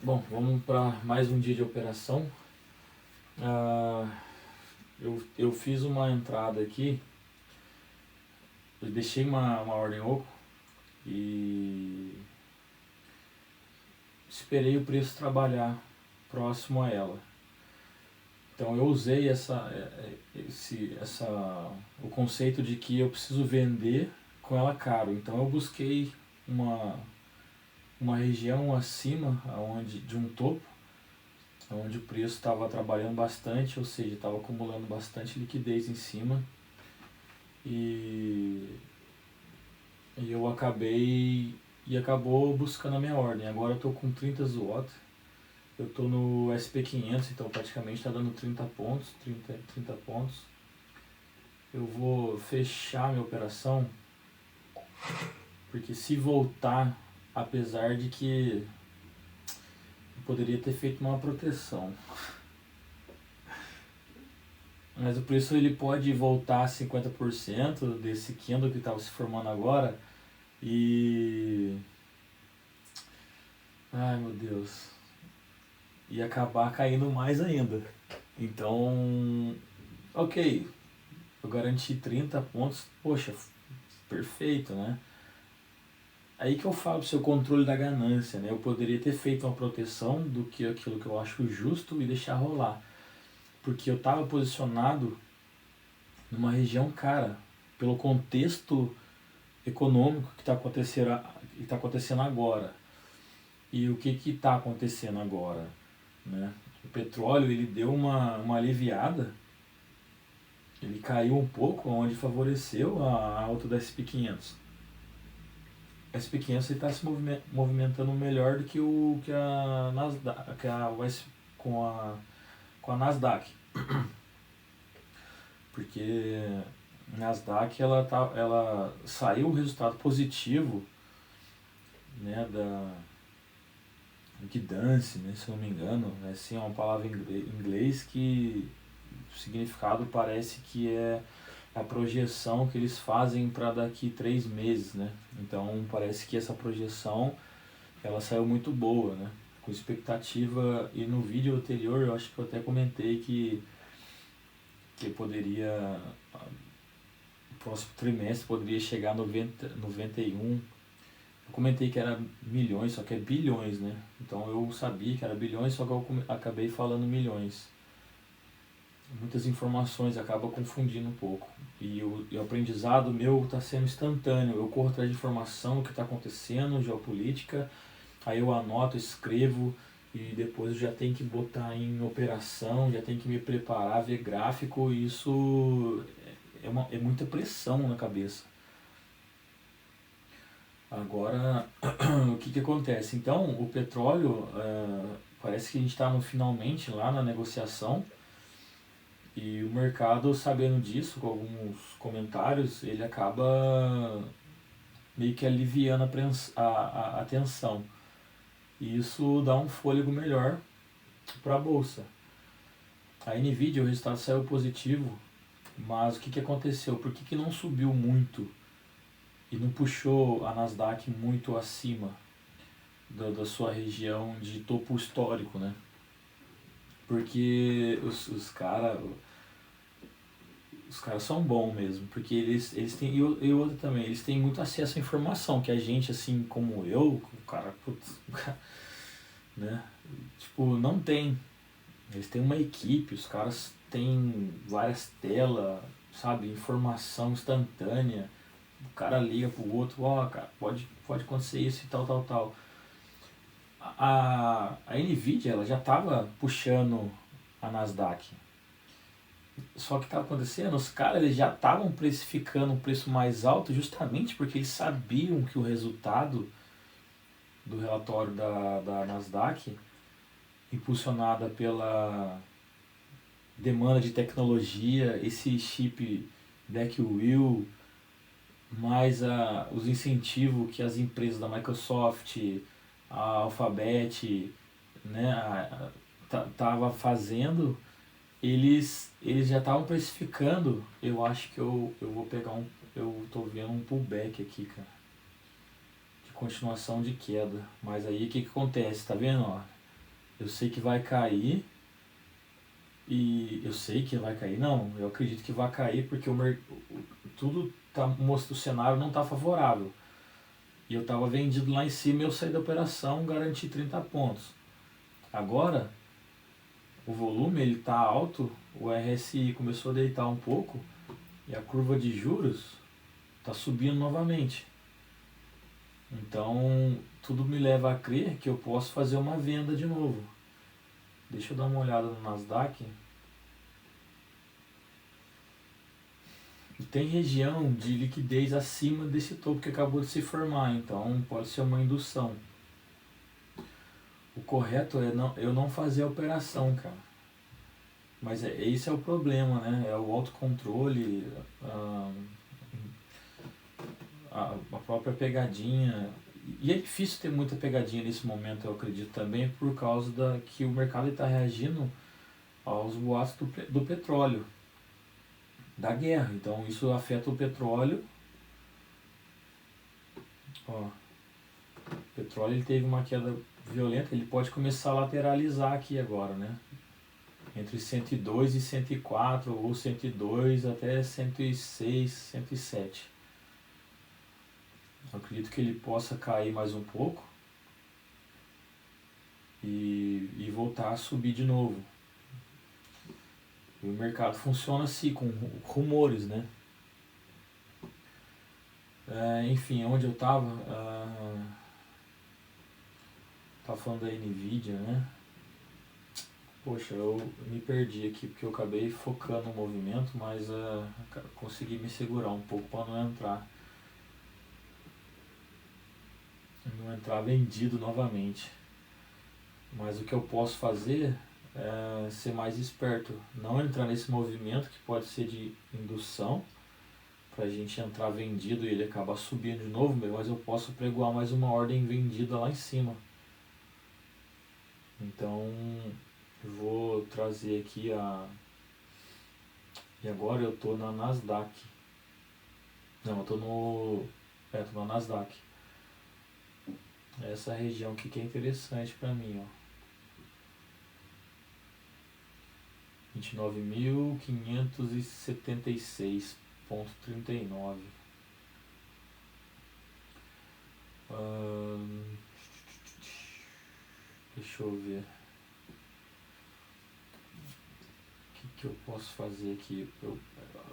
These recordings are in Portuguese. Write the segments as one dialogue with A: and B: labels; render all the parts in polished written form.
A: Bom, vamos para mais um dia de operação. Eu fiz uma entrada aqui, eu deixei uma ordem oco e esperei o preço trabalhar próximo a ela. Então eu usei o conceito de que eu preciso vender com ela caro. Então eu busquei uma região acima de um topo, onde o preço estava trabalhando bastante, ou seja, estava acumulando bastante liquidez em cima. E acabou buscando a minha ordem. Agora eu estou com 30 ZWAT. Eu estou no SP500, então praticamente está dando 30 pontos. Eu vou fechar minha operação, porque se voltar, apesar de que eu poderia ter feito uma proteção, mas o preço ele pode voltar a 50% desse candle que estava se formando agora e... ai meu Deus, e acabar caindo mais ainda. Então, ok, eu garanti 30 pontos, poxa, perfeito, né? Aí que eu falo pro seu controle da ganância, né? Eu poderia ter feito uma proteção do que aquilo que eu acho justo e deixar rolar. Porque eu estava posicionado numa região cara, pelo contexto econômico que está acontecendo agora. E o que está acontecendo agora, né? O petróleo ele deu uma aliviada, ele caiu um pouco, onde favoreceu a alta da SP500. A SP500 está se movimentando melhor do que a Nasdaq, com a Nasdaq, porque a Nasdaq ela saiu um resultado positivo, né, da guidance, né, se eu não me engano, né, assim, é uma palavra em inglês que o significado parece que é a projeção que eles fazem para daqui 3 meses, né? Então parece que essa projeção ela saiu muito boa, né? Com expectativa, e no vídeo anterior eu acho que eu até comentei que poderia, o próximo trimestre poderia chegar a 91. Eu comentei que era milhões, só que é bilhões, né? Então eu sabia que era bilhões, só que eu acabei falando milhões. Muitas informações acaba confundindo um pouco. E o aprendizado meu está sendo instantâneo. Eu corro atrás de informação, o que está acontecendo, geopolítica, aí eu anoto, escrevo e depois eu já tenho que botar em operação, já tenho que me preparar, ver gráfico, e isso é muita pressão na cabeça. Agora, o que acontece? Então, o petróleo, parece que a gente está finalmente lá na negociação. E o mercado, sabendo disso, com alguns comentários, ele acaba meio que aliviando a tensão. E isso dá um fôlego melhor para a bolsa. A Nvidia, o resultado saiu positivo, mas o que aconteceu? Por que não subiu muito e não puxou a Nasdaq muito acima da sua região de topo histórico, né? Porque os caras são bons mesmo, porque eles têm, e outra também, eles têm muito acesso à informação, que a gente, assim como eu, o cara, putz, né, tipo, não tem. Eles têm uma equipe, os caras têm várias telas, sabe, informação instantânea, o cara liga pro outro, cara, pode acontecer isso e tal. A Nvidia, ela já estava puxando a Nasdaq. Só que estava acontecendo, os caras eles já estavam precificando um preço mais alto justamente porque eles sabiam que o resultado do relatório da Nasdaq, impulsionada pela demanda de tecnologia, esse chip Blackwell, mais os incentivos que as empresas da Microsoft, a Alphabet, né, tava fazendo, eles já estavam precificando. Eu acho que eu vou pegar eu tô vendo um pullback aqui, cara, de continuação de queda. Mas aí o que acontece, tá vendo, ó? Eu sei que vai cair e eu sei que vai cair, não, eu acredito que vai cair porque tudo tá, o cenário não está favorável. E eu estava vendido lá em cima e eu saí da operação, garanti 30 pontos. Agora, o volume ele está alto, o RSI começou a deitar um pouco e a curva de juros está subindo novamente. Então, tudo me leva a crer que eu posso fazer uma venda de novo. Deixa eu dar uma olhada no Nasdaq. E tem região de liquidez acima desse topo que acabou de se formar, então pode ser uma indução. O correto é eu não fazer a operação, cara. Mas esse é o problema, né? É o autocontrole, a própria pegadinha. E é difícil ter muita pegadinha nesse momento, eu acredito também, por causa que o mercado está reagindo aos boatos do petróleo, da guerra. Então isso afeta o petróleo. Ó, o petróleo ele teve uma queda violenta, ele pode começar a lateralizar aqui agora, né? Entre 102 e 104, ou 102 até 106, 107. Eu acredito que ele possa cair mais um pouco e voltar a subir de novo. E o mercado funciona assim, com rumores, né? Enfim, onde eu estava, tava falando da Nvidia, né? Poxa, eu me perdi aqui porque eu acabei focando no movimento, mas consegui me segurar um pouco para não entrar vendido novamente. Mas o que eu posso fazer é ser mais esperto, não entrar nesse movimento que pode ser de indução, para a gente entrar vendido e ele acabar subindo de novo, mas eu posso pregoar mais uma ordem vendida lá em cima. Então eu vou trazer aqui e agora eu tô na Nasdaq. Não, eu tô tô na Nasdaq. Essa região aqui que é interessante para mim, ó. 29.576,39. Deixa eu ver. O que eu posso fazer aqui?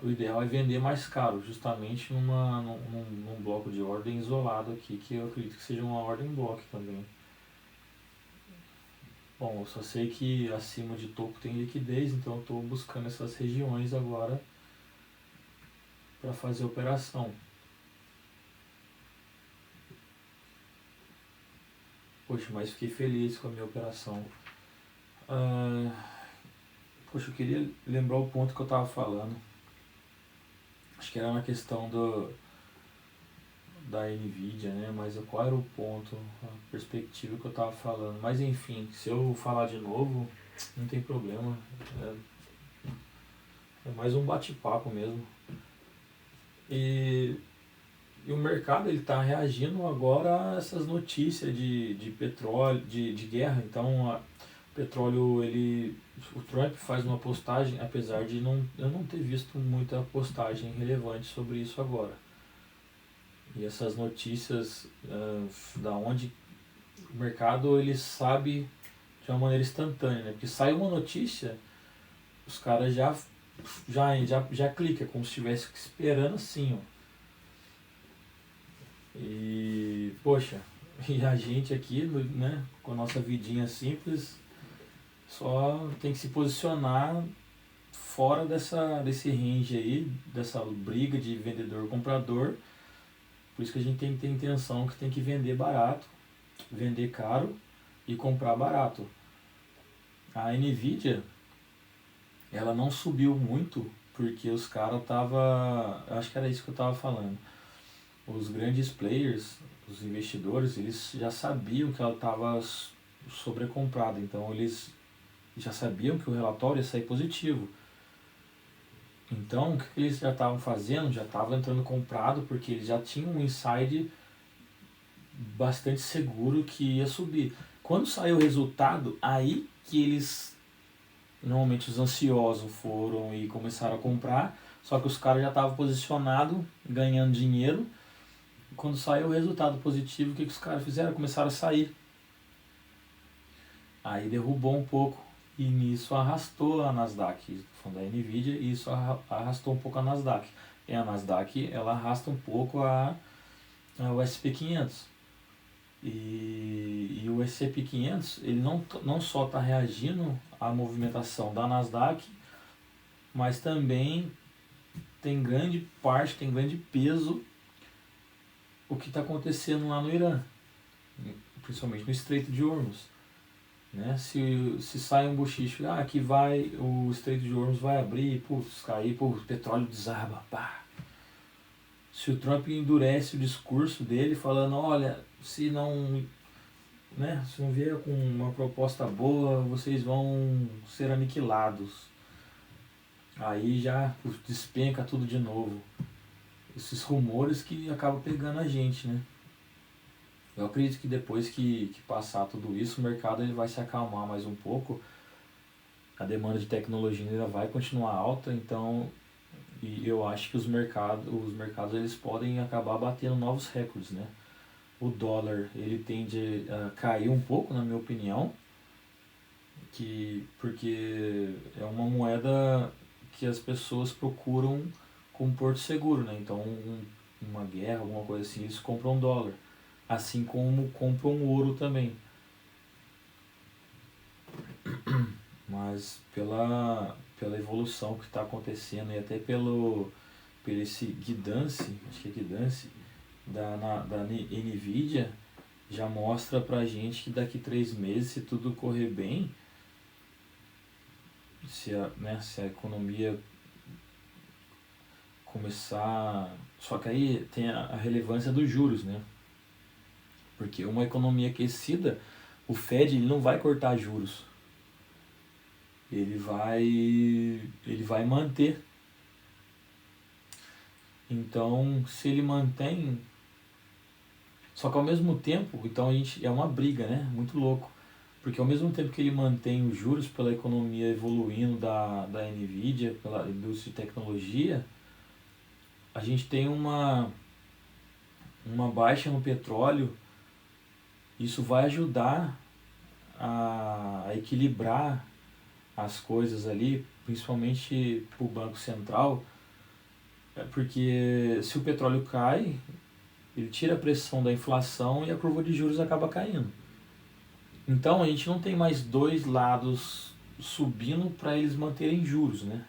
A: O ideal é vender mais caro, justamente num bloco de ordem isolado aqui, que eu acredito que seja uma ordem block também. Bom, eu só sei que acima de topo tem liquidez, então eu estou buscando essas regiões agora para fazer a operação. Poxa, mas fiquei feliz com a minha operação. Poxa, eu queria lembrar o ponto que eu estava falando. Acho que era na questão da Nvidia, né? Mas qual era o ponto, a perspectiva que eu estava falando? Mas enfim, se eu falar de novo, não tem problema. É mais um bate-papo mesmo. E o mercado ele está reagindo agora a essas notícias de petróleo, de guerra. Então o petróleo, o Trump faz uma postagem, apesar de eu não ter visto muita postagem relevante sobre isso agora. E essas notícias da onde o mercado ele sabe de uma maneira instantânea, né? Porque sai uma notícia, os caras já clica, como se estivesse esperando assim, ó. E, poxa, e a gente aqui, né, com a nossa vidinha simples, só tem que se posicionar fora desse range aí, dessa briga de vendedor-comprador. Por isso que a gente tem que ter intenção que tem que vender barato, vender caro e comprar barato. A Nvidia, ela não subiu muito porque os caras acho que era isso que eu estava falando. Os grandes players, os investidores, eles já sabiam que ela estava sobrecomprada, então eles já sabiam que o relatório ia sair positivo. Então o que eles já estavam fazendo? Já estavam entrando comprado porque eles já tinham um inside bastante seguro que ia subir. Quando saiu o resultado, aí que eles, normalmente os ansiosos foram e começaram a comprar, só que os caras já estavam posicionados, ganhando dinheiro. Quando saiu o resultado positivo, o que os caras fizeram? Começaram a sair. Aí derrubou um pouco e nisso arrastou a Nasdaq, falando da Nvidia, e isso arrastou um pouco a Nasdaq. E a Nasdaq, ela arrasta um pouco o SP500. E o SP500, ele não só está reagindo à movimentação da Nasdaq, mas também tem grande parte, tem grande peso o que está acontecendo lá no Irã, principalmente no Estreito de Hormuz. Né? Se sai um bochicho, que vai, o Estreito de Hormuz vai abrir, putz, cair, o petróleo desaba, pá. Se o Trump endurece o discurso dele falando, olha, se não vier com uma proposta boa, vocês vão ser aniquilados. Aí já despenca tudo de novo. Esses rumores que acabam pegando a gente, né? Eu acredito que depois que passar tudo isso, o mercado ele vai se acalmar mais um pouco. A demanda de tecnologia ainda vai continuar alta, então e eu acho que os mercados eles podem acabar batendo novos recordes, né? O dólar ele tende a cair um pouco, na minha opinião, porque é uma moeda que as pessoas procuram como porto seguro, né? Então uma guerra, alguma coisa assim, eles compram dólar, assim como compram ouro também. Mas pela evolução que está acontecendo e até pelo esse guidance, acho que é guidance, da Nvidia, já mostra pra gente que daqui 3 meses, se tudo correr bem, se a economia começar... Só que aí tem a relevância dos juros, né? Porque uma economia aquecida, o Fed ele não vai cortar juros. Ele vai manter. Então, se ele mantém... Só que ao mesmo tempo, então é uma briga, né? Muito louco. Porque ao mesmo tempo que ele mantém os juros pela economia evoluindo da Nvidia, pela indústria de tecnologia, a gente tem uma baixa no petróleo. Isso vai ajudar a equilibrar as coisas ali, principalmente para o Banco Central, porque se o petróleo cai, ele tira a pressão da inflação e a curva de juros acaba caindo. Então a gente não tem mais dois lados subindo para eles manterem juros, né?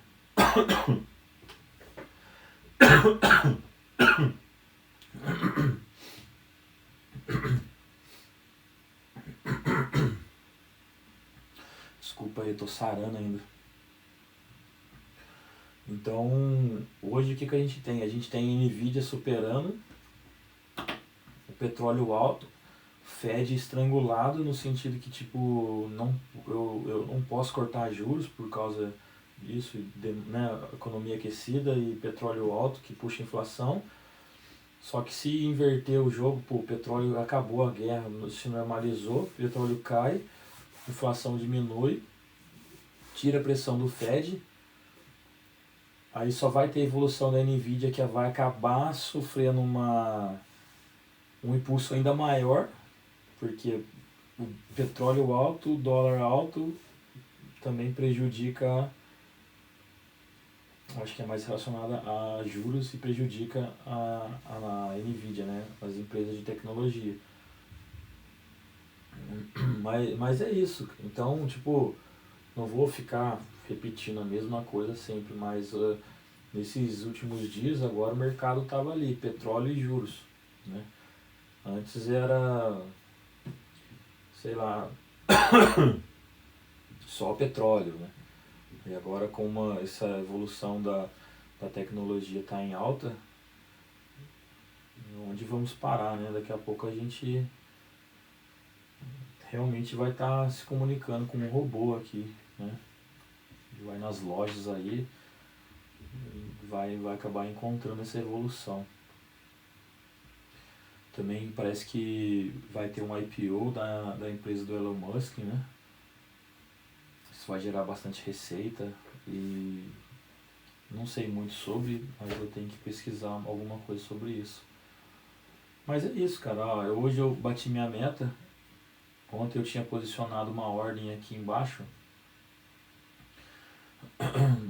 A: Desculpa aí, eu tô sarando ainda. Então, hoje o que a gente tem? A gente tem Nvidia superando, o petróleo alto, Fed estrangulado no sentido que tipo, eu não posso cortar juros por causa disso, né, economia aquecida e petróleo alto que puxa a inflação. Só que se inverter o jogo, o petróleo acabou a guerra, se normalizou, o petróleo cai, inflação diminui, tira a pressão do Fed, aí só vai ter evolução da Nvidia que vai acabar sofrendo um impulso ainda maior, porque o petróleo alto, o dólar alto também prejudica, acho que é mais relacionada a juros e prejudica a Nvidia, né, as empresas de tecnologia. Mas é isso, então tipo, não vou ficar repetindo a mesma coisa sempre, mas nesses últimos dias agora o mercado estava ali, petróleo e juros, né? Antes era, sei lá, só petróleo, né? E agora com essa evolução da tecnologia está em alta, onde vamos parar, né? Daqui a pouco a gente realmente vai estar se comunicando com um robô aqui, né? Vai nas lojas aí, vai acabar encontrando essa evolução. Também parece que vai ter um IPO da empresa do Elon Musk, né? Isso vai gerar bastante receita e não sei muito sobre, mas eu tenho que pesquisar alguma coisa sobre isso. Mas é isso, cara. Ó, hoje eu bati minha meta. Ontem eu tinha posicionado uma ordem aqui embaixo,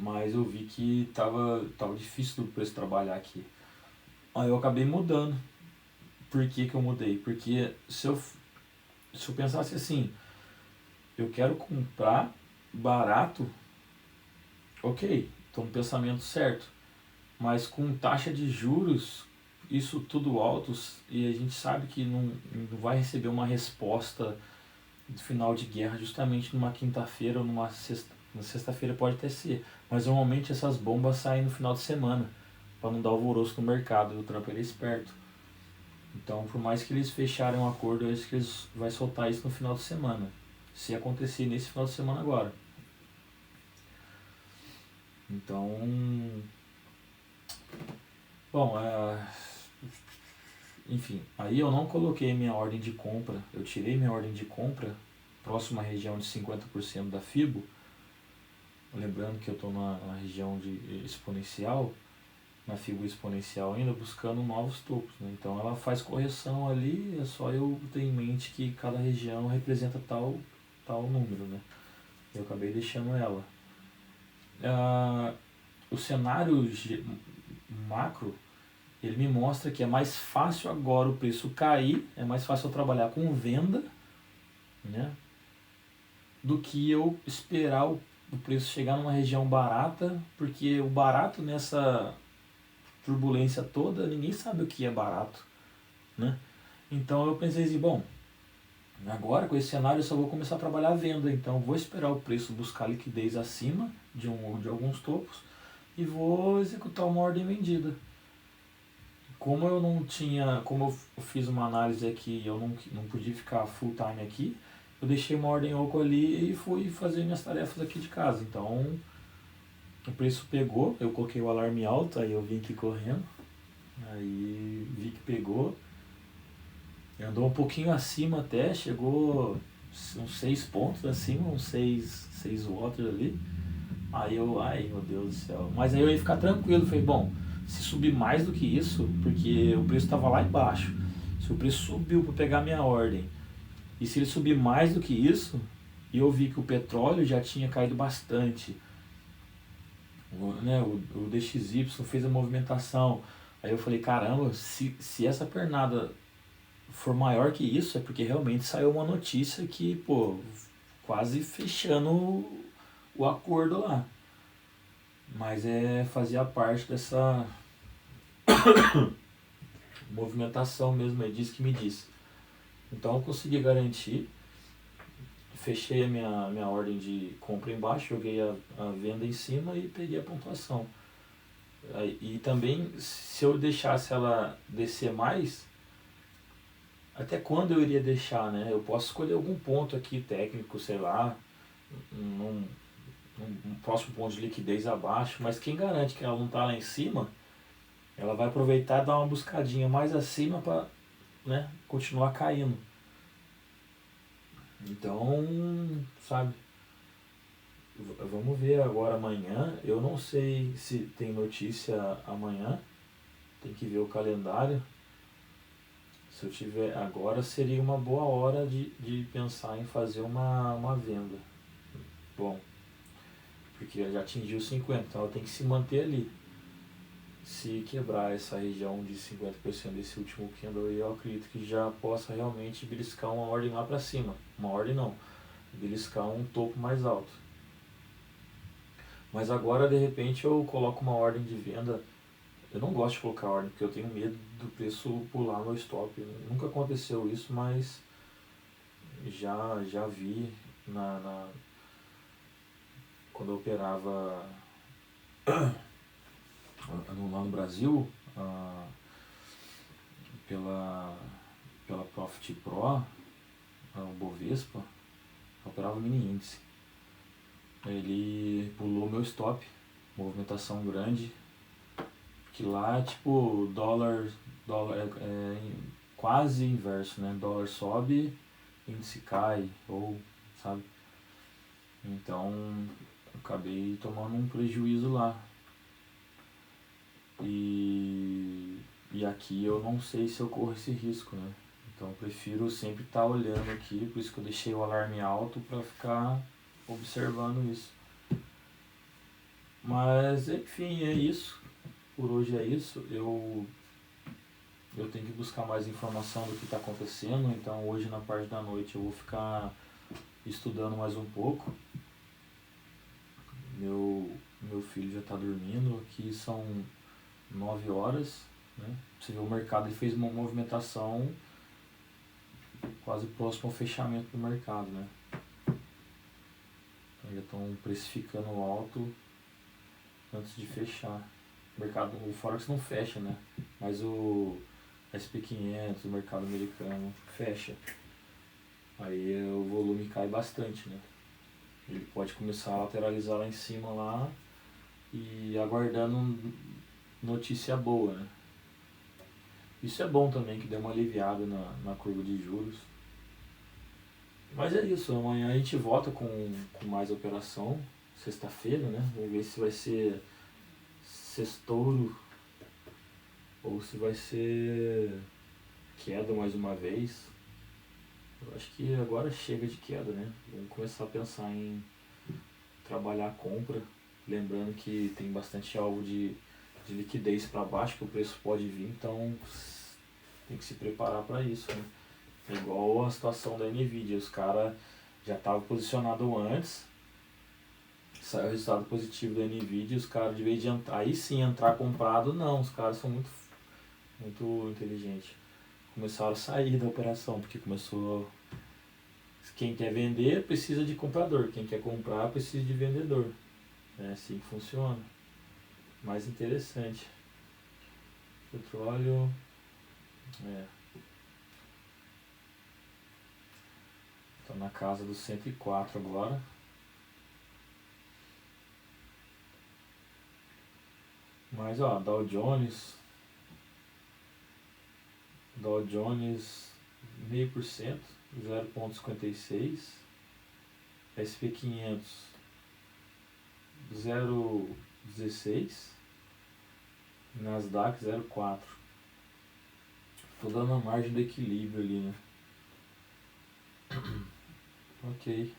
A: mas eu vi que tava difícil do preço trabalhar aqui. Aí eu acabei mudando. Por que eu mudei? Porque se eu pensasse assim, eu quero comprar barato, ok, estou no pensamento certo. Mas com taxa de juros, isso tudo altos, e a gente sabe que não vai receber uma resposta do final de guerra justamente numa quinta-feira ou numa sexta. Na sexta-feira pode até ser, mas normalmente essas bombas saem no final de semana, para não dar alvoroço no mercado, e o Trump ele é esperto. Então, por mais que eles fecharem um acordo, eu acho que eles vão soltar isso no final de semana. Se acontecer nesse final de semana agora. Então, bom, enfim, aí eu não coloquei minha ordem de compra, eu tirei minha ordem de compra próxima à região de 50% da FIBO, lembrando que eu estou na região de exponencial, na FIBO exponencial ainda, buscando novos topos, né? Então ela faz correção ali, é só eu ter em mente que cada região representa tal número, né? Eu acabei deixando ela. O cenário macro, ele me mostra que é mais fácil agora o preço cair, é mais fácil eu trabalhar com venda, né, do que eu esperar o preço chegar numa região barata, porque o barato nessa turbulência toda, ninguém sabe o que é barato, né? Então eu pensei assim, bom, agora com esse cenário eu só vou começar a trabalhar a venda, então vou esperar o preço buscar liquidez acima de alguns topos e vou executar uma ordem vendida. Como eu não tinha, como eu fiz uma análise aqui e eu não podia ficar full time aqui, eu deixei uma ordem oco ali e fui fazer minhas tarefas aqui de casa. Então o preço pegou, eu coloquei o alarme alto, aí eu vim aqui correndo, aí vi que pegou, andou um pouquinho acima até, chegou uns 6 pontos acima, uns 6 watts ali. Aí ai meu Deus do céu. Mas aí eu ia ficar tranquilo, falei, bom, se subir mais do que isso, porque o preço estava lá embaixo, se o preço subiu para pegar minha ordem, e se ele subir mais do que isso, e eu vi que o petróleo já tinha caído bastante, né, o DXY fez a movimentação, aí eu falei, caramba, se essa pernada for maior que isso, é porque realmente saiu uma notícia que, pô, quase fechando o acordo lá. Mas fazia parte dessa movimentação mesmo, é disso que me disse. Então eu consegui garantir, fechei a minha ordem de compra embaixo, joguei a venda em cima e peguei a pontuação. E também, se eu deixasse ela descer mais, até quando eu iria deixar, né? Eu posso escolher algum ponto aqui técnico, sei lá, num próximo ponto de liquidez abaixo, mas quem garante que ela não está lá em cima, ela vai aproveitar e dar uma buscadinha mais acima para, né, continuar caindo. Então, sabe, vamos ver agora amanhã. Eu não sei se tem notícia amanhã, tem que ver o calendário. Se eu tiver agora, seria uma boa hora de pensar em fazer uma venda. Bom, porque ela já atingiu 50, então ela tem que se manter ali. Se quebrar essa região de 50% desse último candle, eu acredito que já possa realmente beliscar uma ordem lá para cima. Uma ordem não, beliscar um topo mais alto. Mas agora, de repente, eu coloco uma ordem de venda. Eu não gosto de colocar ordem, porque eu tenho medo do preço pular no stop. Nunca aconteceu isso, mas já vi quando eu operava lá no Brasil, pela Profit Pro, o Bovespa, eu operava mini índice. Ele pulou meu stop, movimentação grande, que lá tipo dólar quase inverso, né? Dólar sobe, índice cai, ou, sabe? Então, eu acabei tomando um prejuízo lá. E aqui eu não sei se eu corro esse risco, né? Então eu prefiro sempre estar olhando aqui, por isso que eu deixei o alarme alto para ficar observando isso. Mas enfim, é isso. Por hoje é isso. Eu tenho que buscar mais informação do que está acontecendo, então hoje na parte da noite eu vou ficar estudando mais um pouco. Meu filho já está dormindo, aqui são 9 horas, né? Você vê o mercado, ele fez uma movimentação quase próximo ao fechamento do mercado, né? Então já estão precificando alto antes de fechar. O mercado, o Forex não fecha, né? Mas o SP500, o mercado americano, fecha. Aí o volume cai bastante, né? Ele pode começar a lateralizar lá em cima lá e aguardando notícia boa, né? Isso é bom também, que deu uma aliviada na curva de juros. Mas é isso, amanhã a gente volta com mais operação, sexta-feira, né? Vamos ver se vai ser sextouro ou se vai ser queda mais uma vez. Eu acho que agora chega de queda, né? Vamos começar a pensar em trabalhar a compra, lembrando que tem bastante alvo de liquidez para baixo, que o preço pode vir, então tem que se preparar para isso, né? É igual a situação da Nvidia, os caras já estavam posicionados antes, saiu o resultado positivo da Nvidia, os caras de vez de entrar, aí sim entrar comprado, não, os caras são muito inteligentes. Começaram a sair da operação, porque começou. Quem quer vender precisa de comprador, quem quer comprar precisa de vendedor. É assim que funciona. Mais interessante. Petróleo. Tá na casa dos 104 agora. Mas ó, Dow Jones 0,5%, 0,56%. SP500 0,16%. Nasdaq 0,4%. Tô dando a margem do equilíbrio ali, né? Ok.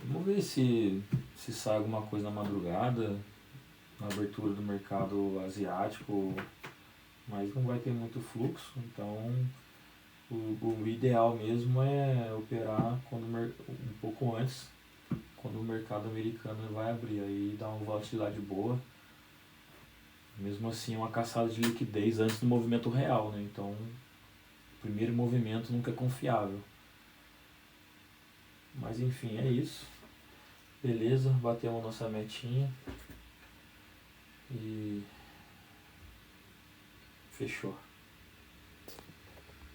A: Vamos ver se sai alguma coisa na madrugada, na abertura do mercado asiático, mas não vai ter muito fluxo, então o ideal mesmo é operar um pouco antes, quando o mercado americano vai abrir, aí dá uma volatilidade boa. Mesmo assim é uma caçada de liquidez antes do movimento real, né? Então o primeiro movimento nunca é confiável. Mas enfim, é isso. Beleza, batemos nossa metinha. E fechou.